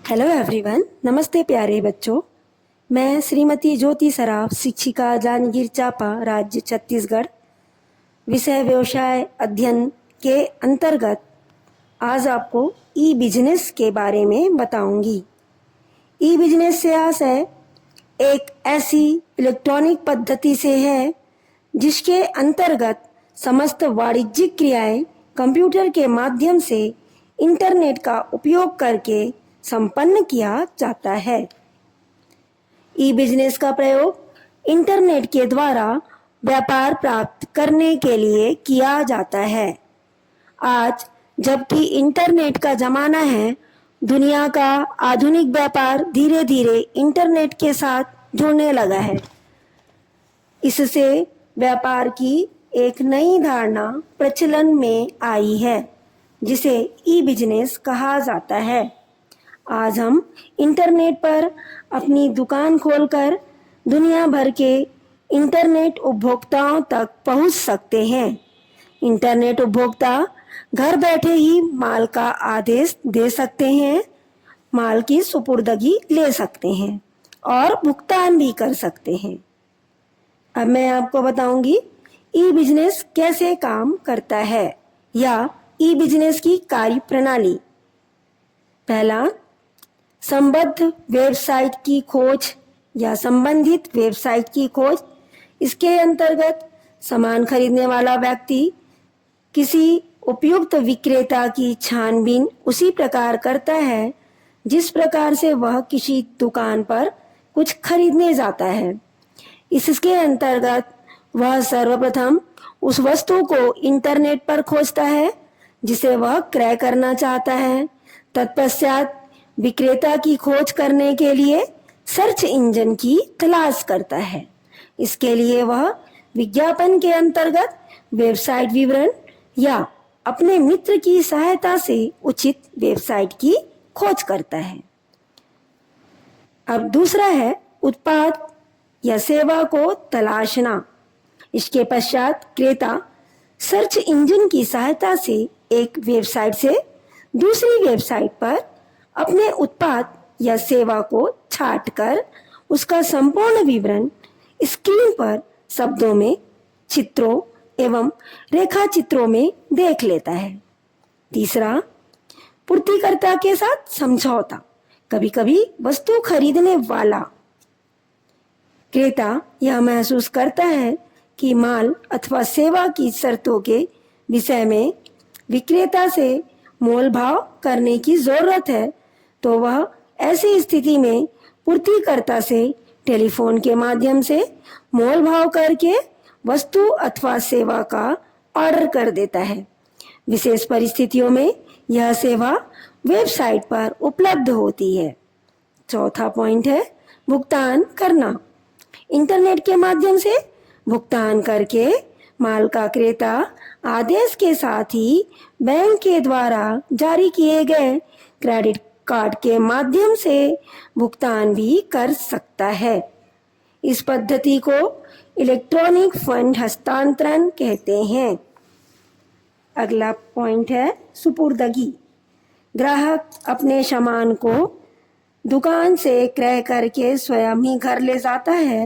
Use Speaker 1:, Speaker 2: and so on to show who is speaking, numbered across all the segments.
Speaker 1: Hello everyone, नमस्ते प्यारे बच्चों। मैं श्रीमती ज्योति सराफ, शिक्षिका जांजगीर चांपा, राज्य छत्तीसगढ़, विषय व्यवसाय अध्ययन के अंतर्गत आज आपको ई बिजनेस के बारे में बताऊंगी। ई बिजनेस से आशय एक ऐसी इलेक्ट्रॉनिक पद्धति से है जिसके अंतर्गत समस्त वाणिज्यिक क्रियाएं कंप्यूटर के माध्यम से इंटरनेट का उपयोग करके संपन्न किया जाता है। ई बिजनेस का प्रयोग इंटरनेट के द्वारा व्यापार प्राप्त करने के लिए किया जाता है। आज जबकि इंटरनेट का जमाना है, दुनिया का आधुनिक व्यापार धीरे धीरे इंटरनेट के साथ जुड़ने लगा है। इससे व्यापार की एक नई धारणा प्रचलन में आई है जिसे ई बिजनेस कहा जाता है। आज हम इंटरनेट पर अपनी दुकान खोलकर दुनिया भर के इंटरनेट उपभोक्ताओं तक पहुंच सकते हैं। इंटरनेट उपभोक्ता घर बैठे ही माल का आदेश दे सकते हैं, माल की सुपुर्दगी ले सकते हैं और भुगतान भी कर सकते हैं। अब मैं आपको बताऊंगी ई बिजनेस कैसे काम करता है या ई बिजनेस की कार्य प्रणाली। पहला, संबद्ध वेबसाइट की खोज या संबंधित वेबसाइट की खोज। इसके अंतर्गत सामान खरीदने वाला व्यक्ति किसी उपयुक्त विक्रेता की छानबीन उसी प्रकार करता है जिस प्रकार से वह किसी दुकान पर कुछ खरीदने जाता है। इसके अंतर्गत वह सर्वप्रथम उस वस्तु को इंटरनेट पर खोजता है जिसे वह क्रय करना चाहता है। तत्पश्चात विक्रेता की खोज करने के लिए सर्च इंजन की तलाश करता है। इसके लिए वह विज्ञापन के अंतर्गत वेबसाइट विवरण या अपने मित्र की सहायता से उचित वेबसाइट की खोज करता है। अब दूसरा है उत्पाद या सेवा को तलाशना। इसके पश्चात क्रेता सर्च इंजन की सहायता से एक वेबसाइट से दूसरी वेबसाइट पर अपने उत्पाद या सेवा को छांटकर उसका संपूर्ण विवरण स्क्रीन पर शब्दों में, चित्रों एवं रेखा चित्रों में देख लेता है। तीसरा, पूर्तिकर्ता के साथ समझौता। कभी कभी वस्तु खरीदने वाला क्रेता यह महसूस करता है कि माल अथवा सेवा की शर्तों के विषय में विक्रेता से मोल भाव करने की जरूरत है, तो वह ऐसी स्थिति में पूर्तिकर्ता से टेलीफोन के माध्यम से मोल भाव करके वस्तु अथवा सेवा का ऑर्डर कर देता है। विशेष परिस्थितियों में यह सेवा वेबसाइट पर उपलब्ध होती है। चौथा पॉइंट है भुगतान करना। इंटरनेट के माध्यम से भुगतान करके माल का क्रेता आदेश के साथ ही बैंक के द्वारा जारी किए गए क्रेडिट कार्ड के माध्यम से भुगतान भी कर सकता है। इस पद्धति को इलेक्ट्रॉनिक फंड हस्तांतरण कहते हैं। अगला पॉइंट है सुपुर्दगी। ग्राहक अपने सामान को दुकान से क्रय करके स्वयं ही घर ले जाता है,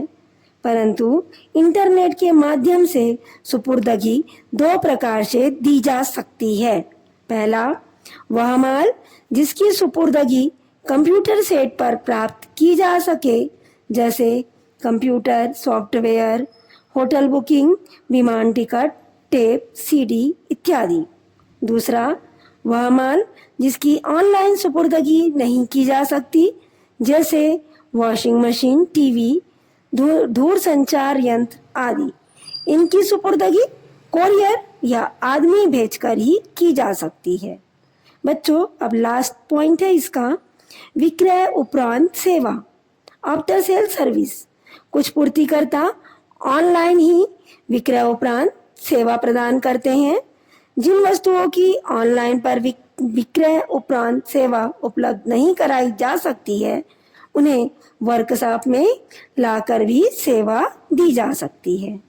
Speaker 1: परंतु इंटरनेट के माध्यम से सुपुर्दगी दो प्रकार से दी जा सकती है। पहला, वह माल जिसकी सुपुर्दगी कंप्यूटर सेट पर प्राप्त की जा सके, जैसे कंप्यूटर सॉफ्टवेयर, होटल बुकिंग, विमान टिकट, टेप, सीडी इत्यादि। दूसरा, वह माल जिसकी ऑनलाइन सुपुर्दगी नहीं की जा सकती, जैसे वॉशिंग मशीन, टीवी, दूर संचार यंत्र आदि। इनकी सुपुर्दगी कोरियर या आदमी भेजकर ही की जा सकती है। बच्चों, अब लास्ट पॉइंट है इसका, विक्रय उपरांत सेवा, आफ्टर सेल सर्विस। कुछ पूर्तिकर्ता ऑनलाइन ही विक्रय उपरांत सेवा प्रदान करते हैं। जिन वस्तुओं की ऑनलाइन पर विक्रय उपरांत सेवा उपलब्ध नहीं कराई जा सकती है, उन्हें वर्कशॉप में लाकर भी सेवा दी जा सकती है।